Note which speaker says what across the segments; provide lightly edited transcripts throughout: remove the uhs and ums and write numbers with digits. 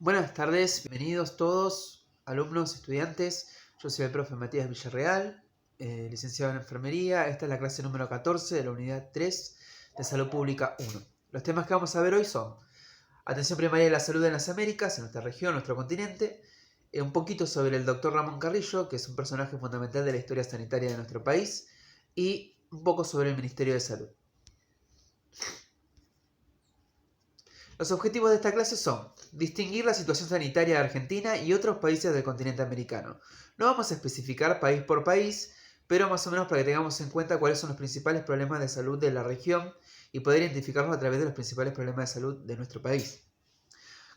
Speaker 1: Buenas tardes, bienvenidos todos, alumnos, estudiantes. Yo soy el profe Matías Villarreal, licenciado en Enfermería. Esta es la clase número 14 de la unidad 3 de Salud Pública 1. Los temas que vamos a ver hoy son atención primaria de la salud en las Américas, en nuestra región, nuestro continente, un poquito sobre el doctor Ramón Carrillo, que es un personaje fundamental de la historia sanitaria de nuestro país, y un poco sobre el Ministerio de Salud. Los objetivos de esta clase son distinguir la situación sanitaria de Argentina y otros países del continente americano. No vamos a especificar país por país, pero más o menos para que tengamos en cuenta cuáles son los principales problemas de salud de la región y poder identificarlos a través de los principales problemas de salud de nuestro país.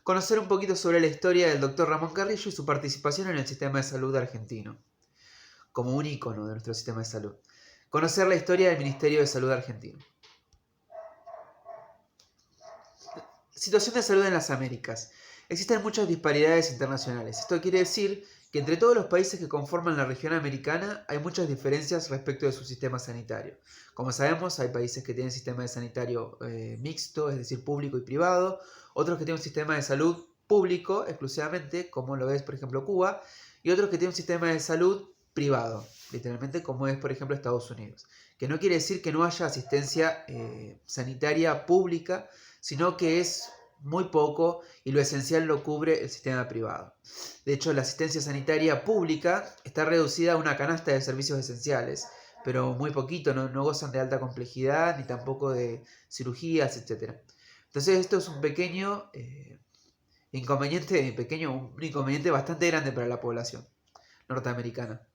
Speaker 1: Conocer un poquito sobre la historia del doctor Ramón Carrillo y su participación en el sistema de salud argentino, como un ícono de nuestro sistema de salud. Conocer la historia del Ministerio de Salud argentino. Situación de salud en las Américas. Existen muchas disparidades internacionales. Esto quiere decir que entre todos los países que conforman la región americana hay muchas diferencias respecto de su sistema sanitario. Como sabemos, hay países que tienen sistema de sanitario mixto, es decir, público y privado. Otros que tienen un sistema de salud público exclusivamente, como lo es, por ejemplo, Cuba. Y otros que tienen un sistema de salud privado, literalmente, como es, por ejemplo, Estados Unidos. Que no quiere decir que no haya asistencia sanitaria pública, sino que es muy poco y lo esencial lo cubre el sistema privado. De hecho, la asistencia sanitaria pública está reducida a una canasta de servicios esenciales, pero muy poquito, no gozan de alta complejidad ni tampoco de cirugías, etc. Entonces esto es un pequeño un inconveniente bastante grande para la población norteamericana.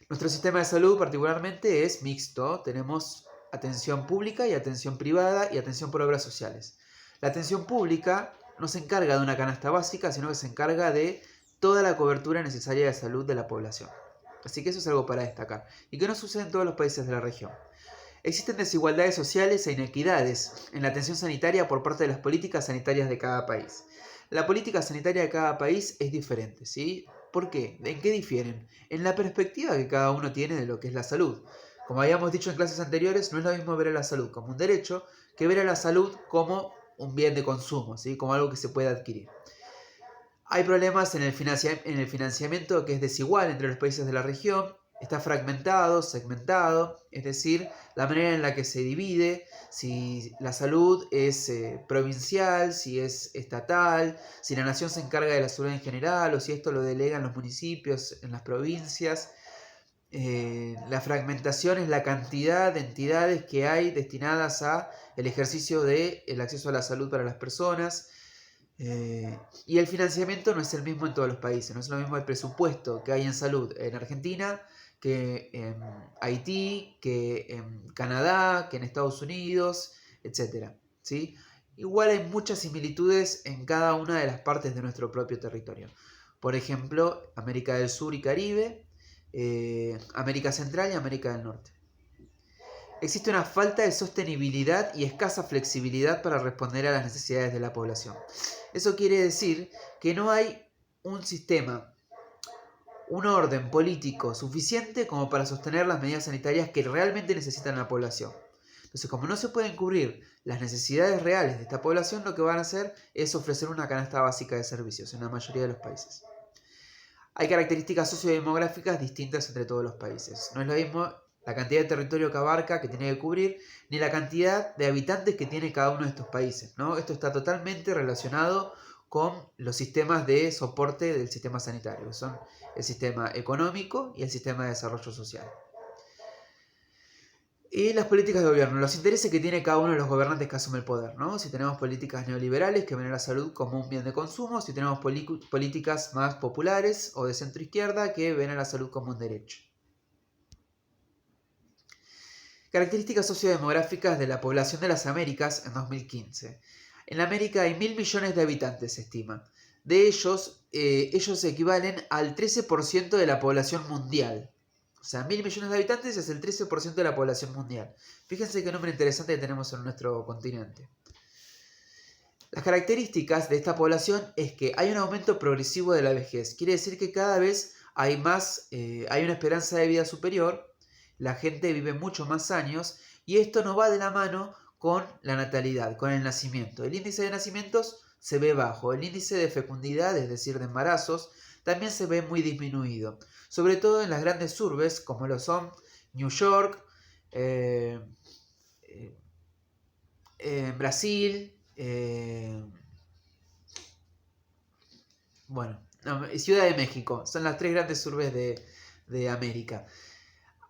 Speaker 1: Nuestro sistema de salud particularmente es mixto, tenemos atención pública y atención privada y atención por obras sociales. La atención pública no se encarga de una canasta básica, sino que se encarga de toda la cobertura necesaria de salud de la población. Así que eso es algo para destacar y que no sucede en todos los países de la región. Existen desigualdades sociales e inequidades en la atención sanitaria por parte de las políticas sanitarias de cada país. La política sanitaria de cada país es diferente, ¿sí? ¿Por qué? ¿En qué difieren? En la perspectiva que cada uno tiene de lo que es la salud. Como habíamos dicho en clases anteriores, no es lo mismo ver a la salud como un derecho que ver a la salud como un bien de consumo, ¿sí? Como algo que se puede adquirir. Hay problemas en el financiamiento que es desigual entre los países de la región, está fragmentado, segmentado, es decir, la manera en la que se divide, si la salud es provincial, si es estatal, si la nación se encarga de la salud en general o si esto lo delegan los municipios en las provincias. La fragmentación es la cantidad de entidades que hay destinadas a el ejercicio del acceso a la salud para las personas. Y el financiamiento no es el mismo en todos los países, no es lo mismo el presupuesto que hay en salud en Argentina que en Haití, que en Canadá, que en Estados Unidos, etc. ¿Sí? Igual hay muchas similitudes en cada una de las partes de nuestro propio territorio. Por ejemplo, América del Sur y Caribe, América Central y América del Norte. Existe una falta de sostenibilidad y escasa flexibilidad para responder a las necesidades de la población. Eso quiere decir que no hay un sistema, un orden político suficiente como para sostener las medidas sanitarias que realmente necesitan la población. Entonces, como no se pueden cubrir las necesidades reales de esta población, lo que van a hacer es ofrecer una canasta básica de servicios en la mayoría de los países. Hay características sociodemográficas distintas entre todos los países. No es lo mismo la cantidad de territorio que abarca, que tiene que cubrir, ni la cantidad de habitantes que tiene cada uno de estos países, ¿no? Esto está totalmente relacionado con los sistemas de soporte del sistema sanitario, que son el sistema económico y el sistema de desarrollo social. Y las políticas de gobierno, los intereses que tiene cada uno de los gobernantes que asume el poder, ¿no? Si tenemos políticas neoliberales que ven a la salud como un bien de consumo, si tenemos políticas más populares o de centro izquierda que ven a la salud como un derecho. Características sociodemográficas de la población de las Américas en 2015. En la América hay 1.000 millones de habitantes, se estima. De ellos, ellos equivalen al 13% de la población mundial. O sea, 1.000 millones de habitantes es el 13% de la población mundial. Fíjense qué número interesante tenemos en nuestro continente. Las características de esta población es que hay un aumento progresivo de la vejez. Quiere decir que cada vez hay una esperanza de vida superior. La gente vive mucho más años y esto no va de la mano con la natalidad, con el nacimiento. El índice de nacimientos se ve bajo. El índice de fecundidad, es decir, de embarazos, también se ve muy disminuido, sobre todo en las grandes urbes como lo son New York, Brasil, Ciudad de México. Son las 3 grandes urbes de América.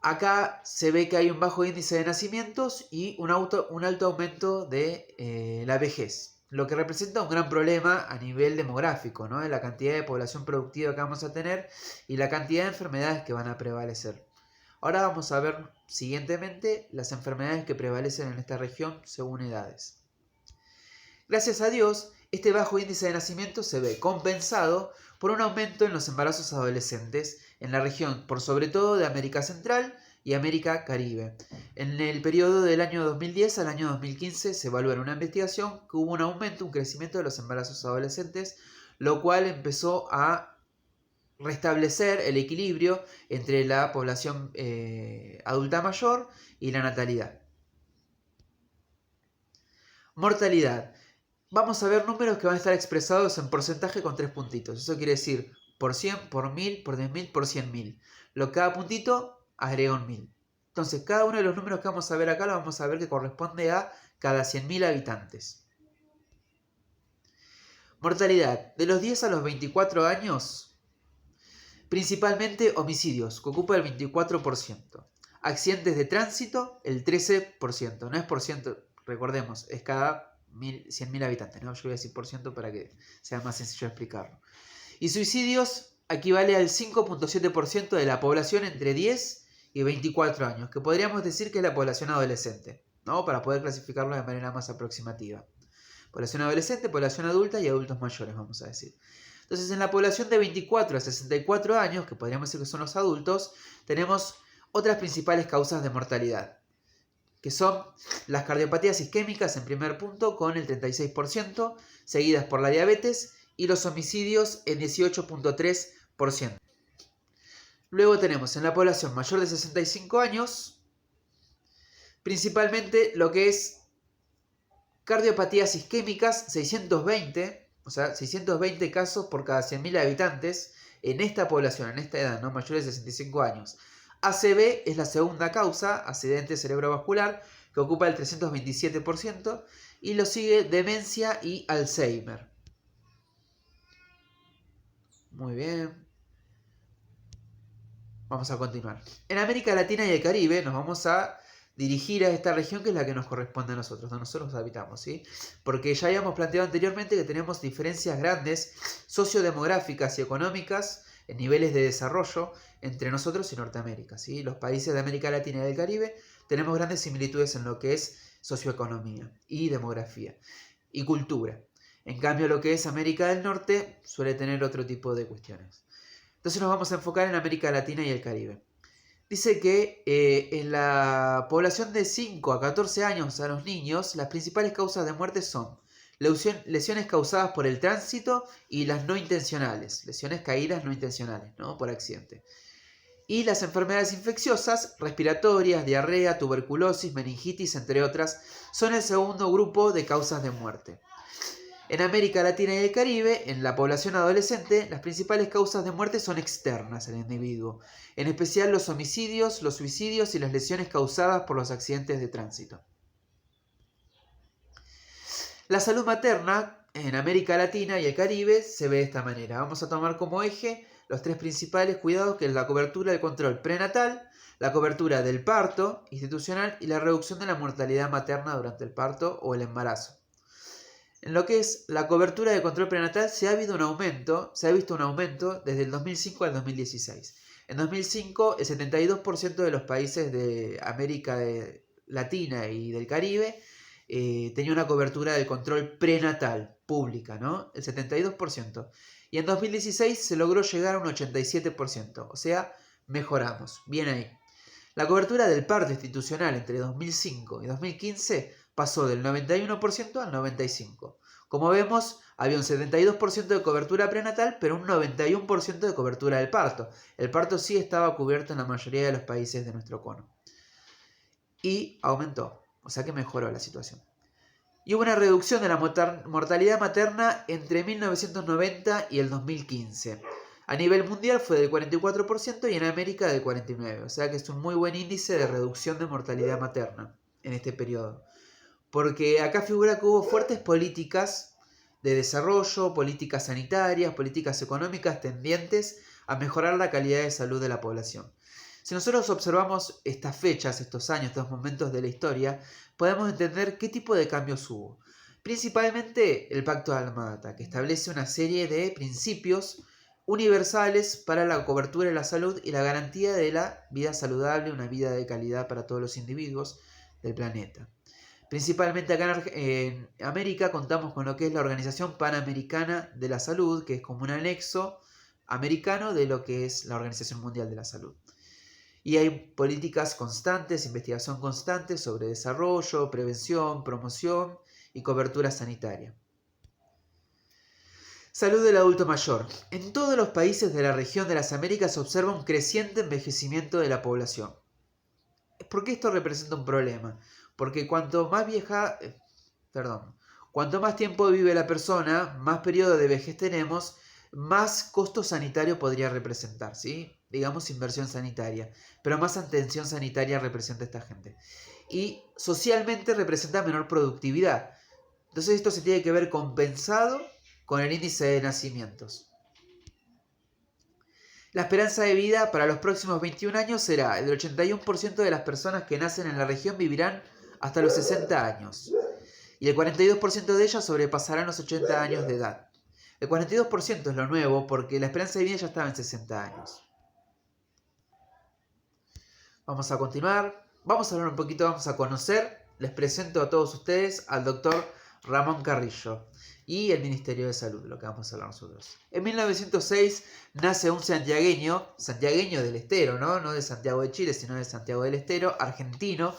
Speaker 1: Acá se ve que hay un bajo índice de nacimientos y un alto aumento de la vejez, lo que representa un gran problema a nivel demográfico, ¿no? De la cantidad de población productiva que vamos a tener y la cantidad de enfermedades que van a prevalecer. Ahora vamos a ver siguientemente las enfermedades que prevalecen en esta región según edades. Gracias a Dios, este bajo índice de nacimiento se ve compensado por un aumento en los embarazos adolescentes en la región, por sobre todo de América Central y América Caribe. En el periodo del año 2010 al año 2015 se evaluó en una investigación que hubo un aumento, un crecimiento de los embarazos adolescentes, lo cual empezó a restablecer el equilibrio entre la población adulta mayor y la natalidad. Mortalidad. Vamos a ver números que van a estar expresados en porcentaje con 3 puntitos. Eso quiere decir por 100, por 1000, por 10.000, por 100.000. Cada puntito agrega un 1000. Entonces, cada uno de los números que vamos a ver acá lo vamos a ver que corresponde a cada 100.000 habitantes. Mortalidad. De los 10 a los 24 años, principalmente homicidios, que ocupa el 24%. Accidentes de tránsito, el 13%. No es por ciento, recordemos, es cada 100.000 habitantes, ¿no? Yo voy a decir por ciento para que sea más sencillo explicarlo. Y suicidios equivale al 5.7% de la población entre 10 y 24 años, que podríamos decir que es la población adolescente, ¿no? Para poder clasificarlo de manera más aproximativa. Población adolescente, población adulta y adultos mayores, vamos a decir. Entonces, en la población de 24 a 64 años, que podríamos decir que son los adultos, tenemos otras principales causas de mortalidad, que son las cardiopatías isquémicas en primer punto con el 36%, seguidas por la diabetes y los homicidios en 18.3%. Luego tenemos en la población mayor de 65 años, principalmente lo que es cardiopatías isquémicas, 620, o sea, 620 casos por cada 100.000 habitantes en esta población, en esta edad, ¿no? Mayores de 65 años. ACV es la segunda causa, accidente cerebrovascular, que ocupa el 327%, y lo sigue demencia y Alzheimer. Muy bien. Vamos a continuar. En América Latina y el Caribe nos vamos a dirigir a esta región que es la que nos corresponde a nosotros, donde nosotros habitamos, ¿sí? Porque ya habíamos planteado anteriormente que tenemos diferencias grandes sociodemográficas y económicas en niveles de desarrollo entre nosotros y Norteamérica, ¿sí? Los países de América Latina y del Caribe tenemos grandes similitudes en lo que es socioeconomía y demografía y cultura. En cambio, lo que es América del Norte suele tener otro tipo de cuestiones. Entonces nos vamos a enfocar en América Latina y el Caribe. Dice que en la población de 5 a 14 años a los niños, las principales causas de muerte son lesiones causadas por el tránsito y las no intencionales, lesiones caídas no intencionales, ¿no? Por accidente. Y las enfermedades infecciosas, respiratorias, diarrea, tuberculosis, meningitis, entre otras, son el segundo grupo de causas de muerte. En América Latina y el Caribe, en la población adolescente, las principales causas de muerte son externas al individuo, en especial los homicidios, los suicidios y las lesiones causadas por los accidentes de tránsito. La salud materna en América Latina y el Caribe se ve de esta manera. Vamos a tomar como eje los 3 principales cuidados, que es la cobertura del control prenatal, la cobertura del parto institucional y la reducción de la mortalidad materna durante el parto o el embarazo. En lo que es la cobertura de control prenatal se ha visto un aumento desde el 2005 al 2016. En 2005 el 72% de los países de América Latina y del Caribe tenía una cobertura de control prenatal pública, ¿no? El 72%. Y en 2016 se logró llegar a un 87%, o sea, mejoramos. Bien ahí. La cobertura del parto institucional entre 2005 y 2015 pasó del 91% al 95%. Como vemos, había un 72% de cobertura prenatal, pero un 91% de cobertura del parto. El parto sí estaba cubierto en la mayoría de los países de nuestro cono. Y aumentó, o sea que mejoró la situación. Y hubo una reducción de la mortalidad materna entre 1990 y el 2015. A nivel mundial fue del 44% y en América del 49%. O sea que es un muy buen índice de reducción de mortalidad materna en este periodo. Porque acá figura que hubo fuertes políticas de desarrollo, políticas sanitarias, políticas económicas tendientes a mejorar la calidad de salud de la población. Si nosotros observamos estas fechas, estos años, estos momentos de la historia, podemos entender qué tipo de cambios hubo. Principalmente el Pacto de Alma-Ata, que establece una serie de principios universales para la cobertura de la salud y la garantía de la vida saludable, una vida de calidad para todos los individuos del planeta. Principalmente acá en América contamos con lo que es la Organización Panamericana de la Salud, que es como un anexo americano de lo que es la Organización Mundial de la Salud. Y hay políticas constantes, investigación constante sobre desarrollo, prevención, promoción y cobertura sanitaria. Salud del adulto mayor. En todos los países de la región de las Américas se observa un creciente envejecimiento de la población. ¿Por qué esto representa un problema? Porque cuanto más tiempo vive la persona, más periodo de vejez tenemos, más costo sanitario podría representar, ¿sí? Digamos inversión sanitaria, pero más atención sanitaria representa esta gente. Y socialmente representa menor productividad. Entonces esto se tiene que ver compensado con el índice de nacimientos. La esperanza de vida para los próximos 21 años será el 81% de las personas que nacen en la región vivirán hasta los 60 años. Y el 42% de ellas sobrepasarán los 80 años de edad. El 42% es lo nuevo porque la esperanza de vida ya estaba en 60 años. Vamos a continuar. Vamos a hablar un poquito, vamos a conocer. Les presento a todos ustedes al doctor Ramón Carrillo y el Ministerio de Salud, lo que vamos a hablar nosotros. En 1906 nace un santiagueño del Estero, no de Santiago de Chile, sino de Santiago del Estero, argentino,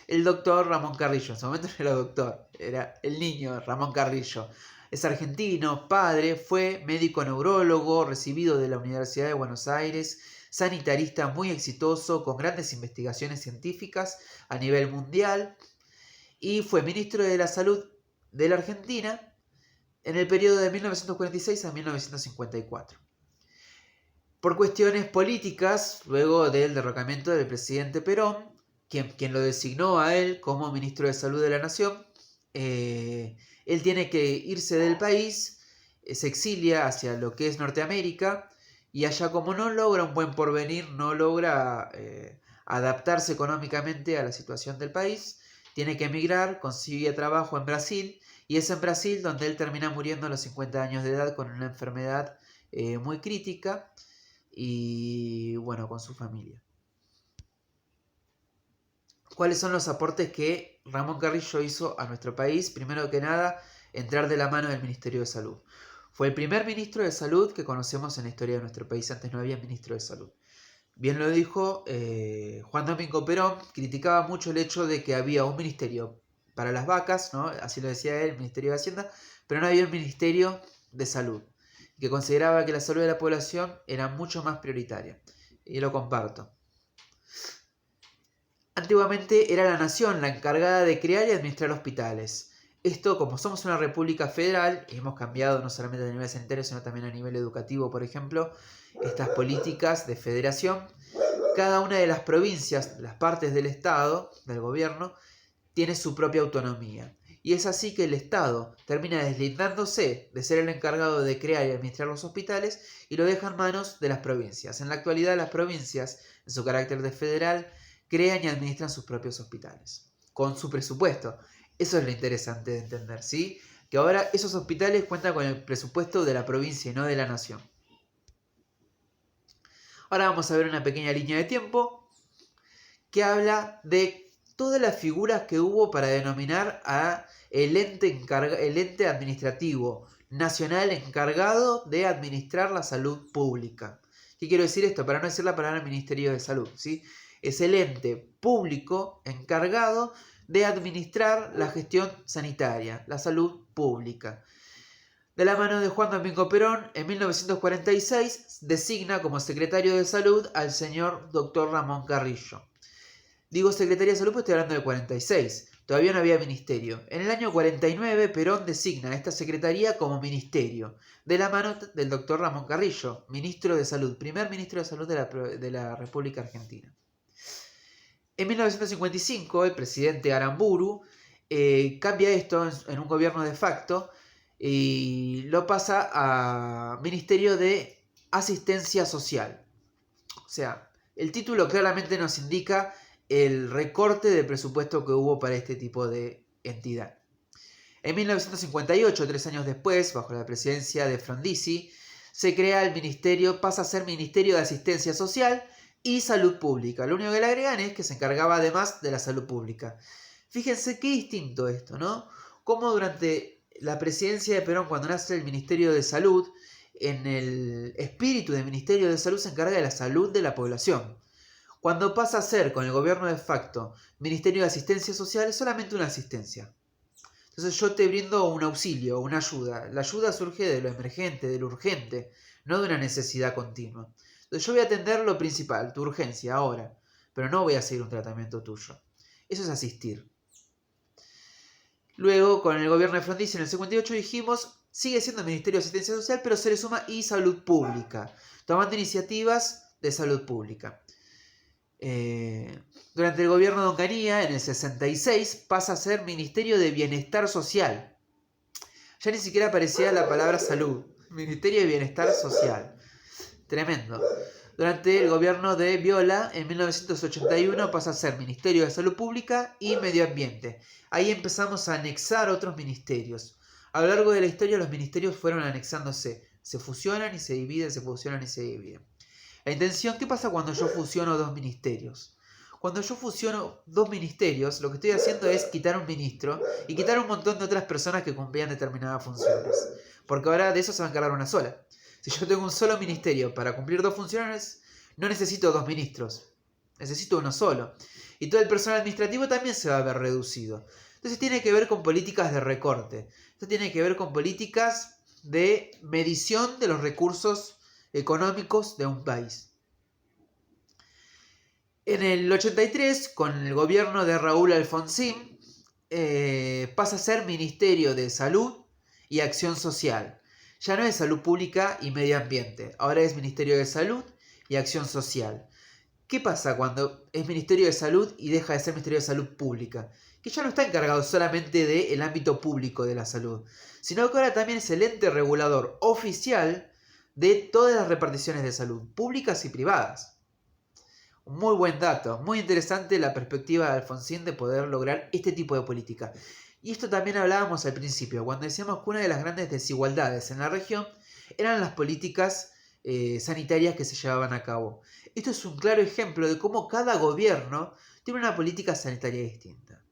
Speaker 1: el doctor Ramón Carrillo. En su momento no era doctor, era el niño Ramón Carrillo. Es argentino, padre, fue médico neurólogo, recibido de la Universidad de Buenos Aires, sanitarista muy exitoso, con grandes investigaciones científicas a nivel mundial, y fue ministro de la Salud de la Argentina en el periodo de 1946 a 1954. Por cuestiones políticas, luego del derrocamiento del presidente Perón, quien lo designó a él como ministro de Salud de la Nación, él tiene que irse del país, se exilia hacia lo que es Norteamérica, y allá como no logra un buen porvenir, no logra adaptarse económicamente a la situación del país, tiene que emigrar, consigue trabajo en Brasil, y es en Brasil donde él termina muriendo a los 50 años de edad con una enfermedad muy crítica y bueno, con su familia. ¿Cuáles son los aportes que Ramón Carrillo hizo a nuestro país? Primero que nada, entrar de la mano del Ministerio de Salud. Fue el primer ministro de Salud que conocemos en la historia de nuestro país. Antes no había ministro de Salud. Bien lo dijo Juan Domingo Perón, criticaba mucho el hecho de que había un ministerio para las vacas, ¿no? Así lo decía él, el Ministerio de Hacienda, pero no había un Ministerio de Salud, que consideraba que la salud de la población era mucho más prioritaria. Y lo comparto. Antiguamente era la nación la encargada de crear y administrar hospitales. Esto, como somos una república federal, y hemos cambiado no solamente a nivel sanitario, sino también a nivel educativo, por ejemplo, estas políticas de federación, cada una de las provincias, las partes del Estado, del gobierno, tiene su propia autonomía. Y es así que el Estado termina deslindándose de ser el encargado de crear y administrar los hospitales y lo deja en manos de las provincias. En la actualidad las provincias, en su carácter de federal, crean y administran sus propios hospitales, con su presupuesto. Eso es lo interesante de entender, ¿sí? Que ahora esos hospitales cuentan con el presupuesto de la provincia y no de la nación. Ahora vamos a ver una pequeña línea de tiempo que habla de todas las figuras que hubo para denominar a el ente administrativo nacional encargado de administrar la salud pública. ¿Qué quiero decir esto? Para no decir la palabra Ministerio de Salud, ¿sí? Es el ente público encargado de administrar la gestión sanitaria, la salud pública. De la mano de Juan Domingo Perón, en 1946 designa como secretario de Salud al señor Dr. Ramón Carrillo. Digo secretario de Salud porque estoy hablando de 46, Todavía no había ministerio. En el año 49, Perón designa esta secretaría como ministerio, de la mano del doctor Ramón Carrillo, ministro de Salud, primer ministro de Salud de la República Argentina. En 1955, el presidente Aramburu cambia esto en un gobierno de facto y lo pasa a Ministerio de Asistencia Social. O sea, el título claramente nos indica el recorte de presupuesto que hubo para este tipo de entidad. En 1958, 3 años después, bajo la presidencia de Frondizi, se crea el ministerio, pasa a ser Ministerio de Asistencia Social y Salud Pública. Lo único que le agregan es que se encargaba además de la salud pública. Fíjense qué distinto esto, ¿no? Cómo durante la presidencia de Perón, cuando nace el Ministerio de Salud, en el espíritu del Ministerio de Salud se encarga de la salud de la población. Cuando pasa a ser, con el gobierno de facto, Ministerio de Asistencia Social, es solamente una asistencia. Entonces yo te brindo un auxilio, una ayuda. La ayuda surge de lo emergente, de lo urgente, no de una necesidad continua. Entonces yo voy a atender lo principal, tu urgencia, ahora, pero no voy a seguir un tratamiento tuyo. Eso es asistir. Luego, con el gobierno de Frondizi en el 58 dijimos, sigue siendo el Ministerio de Asistencia Social, pero se le suma y Salud Pública, tomando iniciativas de salud pública. Durante el gobierno de Onganía, en el 66, pasa a ser Ministerio de Bienestar Social. Ya ni siquiera aparecía la palabra salud. Ministerio de Bienestar Social. Tremendo. Durante el gobierno de Viola, en 1981, pasa a ser Ministerio de Salud Pública y Medio Ambiente. Ahí empezamos a anexar otros ministerios. A lo largo de la historia los ministerios fueron anexándose. Se fusionan y se dividen, se fusionan y se dividen. La intención, ¿qué pasa cuando yo fusiono dos ministerios? Cuando yo fusiono dos ministerios, lo que estoy haciendo es quitar un ministro y quitar un montón de otras personas que cumplían determinadas funciones. Porque ahora de eso se va a encargar una sola. Si yo tengo un solo ministerio para cumplir dos funciones, no necesito dos ministros. Necesito uno solo. Y todo el personal administrativo también se va a ver reducido. Entonces tiene que ver con políticas de recorte. Esto tiene que ver con políticas de medición de los recursos económicos de un país. En el 83, con el gobierno de Raúl Alfonsín, pasa a ser Ministerio de Salud y Acción Social. Ya no es Salud Pública y Medio Ambiente, ahora es Ministerio de Salud y Acción Social. ¿Qué pasa cuando es Ministerio de Salud y deja de ser Ministerio de Salud Pública? Que ya no está encargado solamente del ámbito público de la salud, sino que ahora también es el ente regulador oficial de todas las reparticiones de salud, públicas y privadas. Un muy buen dato, muy interesante la perspectiva de Alfonsín de poder lograr este tipo de política. Y esto también hablábamos al principio, cuando decíamos que una de las grandes desigualdades en la región eran las políticas sanitarias que se llevaban a cabo. Esto es un claro ejemplo de cómo cada gobierno tiene una política sanitaria distinta.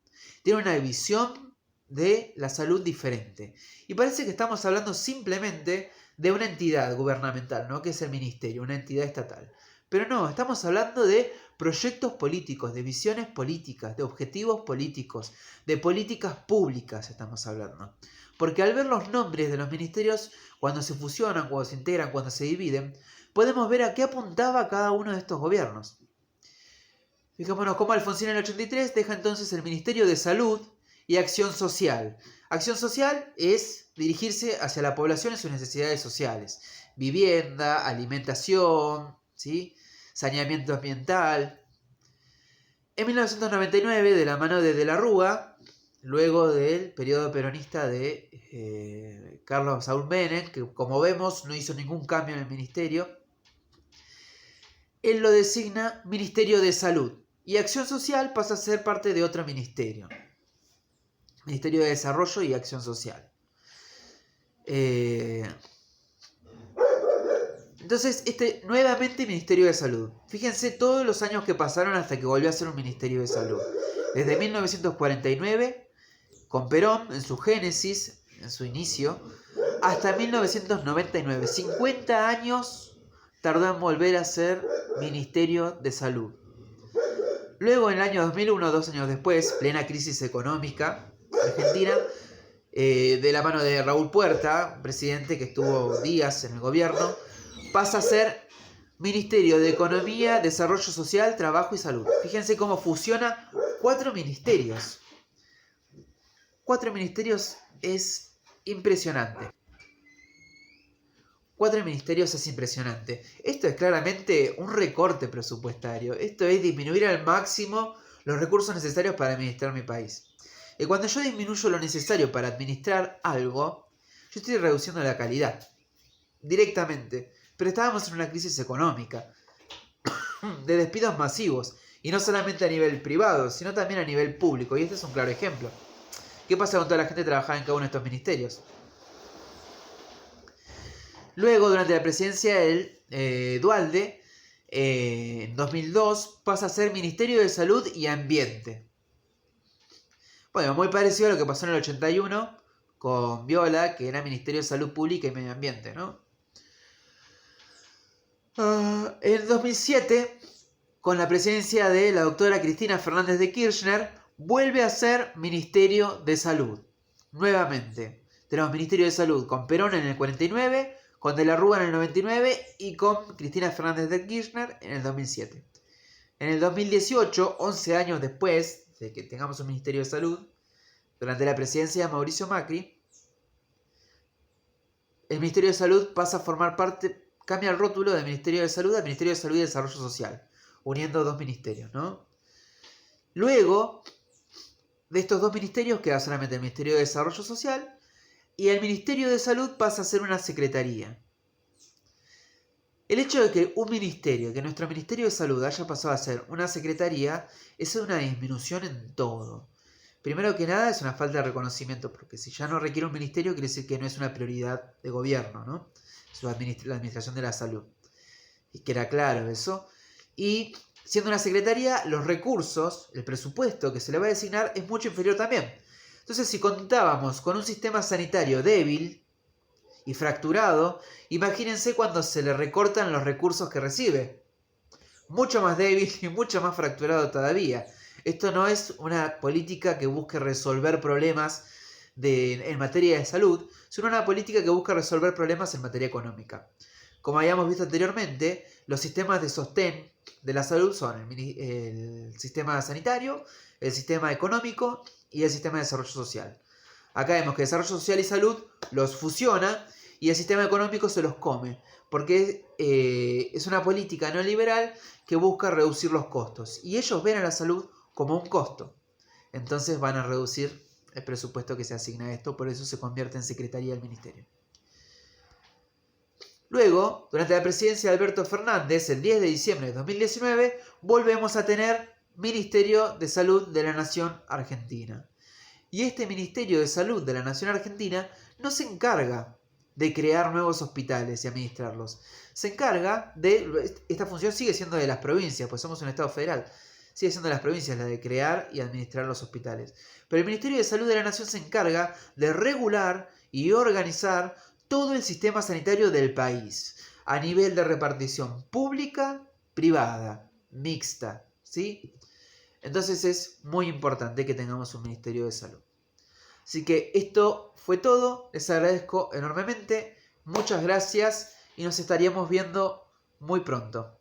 Speaker 1: Tiene una visión de la salud diferente. Y parece que estamos hablando simplemente de una entidad gubernamental, ¿no? Que es el ministerio, una entidad estatal. Pero no, estamos hablando de proyectos políticos, de visiones políticas, de objetivos políticos, de políticas públicas estamos hablando. Porque al ver los nombres de los ministerios, cuando se fusionan, cuando se integran, cuando se dividen, podemos ver a qué apuntaba cada uno de estos gobiernos. Fijémonos cómo Alfonsín en el 83 deja entonces el Ministerio de Salud y Acción Social. Acción social es dirigirse hacia la población en sus necesidades sociales. Vivienda, alimentación, ¿sí? Saneamiento ambiental. En 1999, de la mano de la Rúa, luego del periodo peronista de Carlos Saúl Menem, que como vemos no hizo ningún cambio en el ministerio, él lo designa Ministerio de Salud. Y Acción Social pasa a ser parte de otro ministerio. Ministerio de Desarrollo y Acción Social. Entonces, nuevamente Ministerio de Salud. Fíjense todos los años que pasaron hasta que volvió a ser un Ministerio de Salud. Desde 1949, con Perón en su génesis, en su inicio, hasta 1999. 50 años tardó en volver a ser Ministerio de Salud. Luego, en el año 2001, 2 años después, plena crisis económica argentina, de la mano de Raúl Puerta, presidente que estuvo días en el gobierno, pasa a ser Ministerio de Economía, Desarrollo Social, Trabajo y Salud. Fíjense cómo fusiona 4 ministerios. 4 ministerios es impresionante. 4 ministerios es impresionante. Esto es claramente un recorte presupuestario. Esto es disminuir al máximo los recursos necesarios para administrar mi país. Y cuando yo disminuyo lo necesario para administrar algo, yo estoy reduciendo la calidad. Directamente. Pero estábamos en una crisis económica. De despidos masivos. Y no solamente a nivel privado, sino también a nivel público. Y este es un claro ejemplo. ¿Qué pasa con toda la gente que trabajaba en cada uno de estos ministerios? Luego, durante la presidencia de Duhalde, en 2002, pasa a ser Ministerio de Salud y Ambiente. Bueno, muy parecido a lo que pasó en el 81 con Viola, que era Ministerio de Salud Pública y Medio Ambiente, ¿no? En 2007, con la presidencia de la doctora Cristina Fernández de Kirchner, vuelve a ser Ministerio de Salud. Nuevamente, tenemos Ministerio de Salud con Perón en el 49, con De la Rúa en el 99 y con Cristina Fernández de Kirchner en el 2007. En el 2018, 11 años después de que tengamos un Ministerio de Salud, durante la presidencia de Mauricio Macri, el Ministerio de Salud pasa a formar parte, cambia el rótulo de Ministerio de Salud a Ministerio de Salud y Desarrollo Social, uniendo dos ministerios, ¿no? Luego de estos dos ministerios queda solamente el Ministerio de Desarrollo Social y el Ministerio de Salud pasa a ser una secretaría. El hecho de que un ministerio, que nuestro Ministerio de Salud haya pasado a ser una secretaría, es una disminución en todo. Primero que nada es una falta de reconocimiento, porque si ya no requiere un ministerio, quiere decir que no es una prioridad de gobierno, ¿no? Es la administración de la salud. Y queda claro eso. Y siendo una secretaría, los recursos, el presupuesto que se le va a designar es mucho inferior también. Entonces, si contábamos con un sistema sanitario débil y fracturado, imagínense cuando se le recortan los recursos que recibe. Mucho más débil y mucho más fracturado todavía. Esto no es una política que busque resolver problemas en materia de salud, sino una política que busca resolver problemas en materia económica. Como habíamos visto anteriormente, los sistemas de sostén de la salud son el sistema sanitario, el sistema económico y el sistema de desarrollo social. Acá vemos que desarrollo social y salud los fusiona y el sistema económico se los come, porque es una política neoliberal que busca reducir los costos. Y ellos ven a la salud como un costo. Entonces van a reducir el presupuesto que se asigna a esto, por eso se convierte en secretaría del ministerio. Luego, durante la presidencia de Alberto Fernández, el 10 de diciembre de 2019, volvemos a tener Ministerio de Salud de la Nación Argentina. Y este Ministerio de Salud de la Nación Argentina no se encarga de crear nuevos hospitales y administrarlos. Se encarga de... Esta función sigue siendo de las provincias, pues somos un Estado federal. Sigue siendo de las provincias la de crear y administrar los hospitales. Pero el Ministerio de Salud de la Nación se encarga de regular y organizar todo el sistema sanitario del país, a nivel de repartición pública, privada, mixta, ¿sí? Entonces es muy importante que tengamos un Ministerio de Salud. Así que esto fue todo, les agradezco enormemente, muchas gracias y nos estaríamos viendo muy pronto.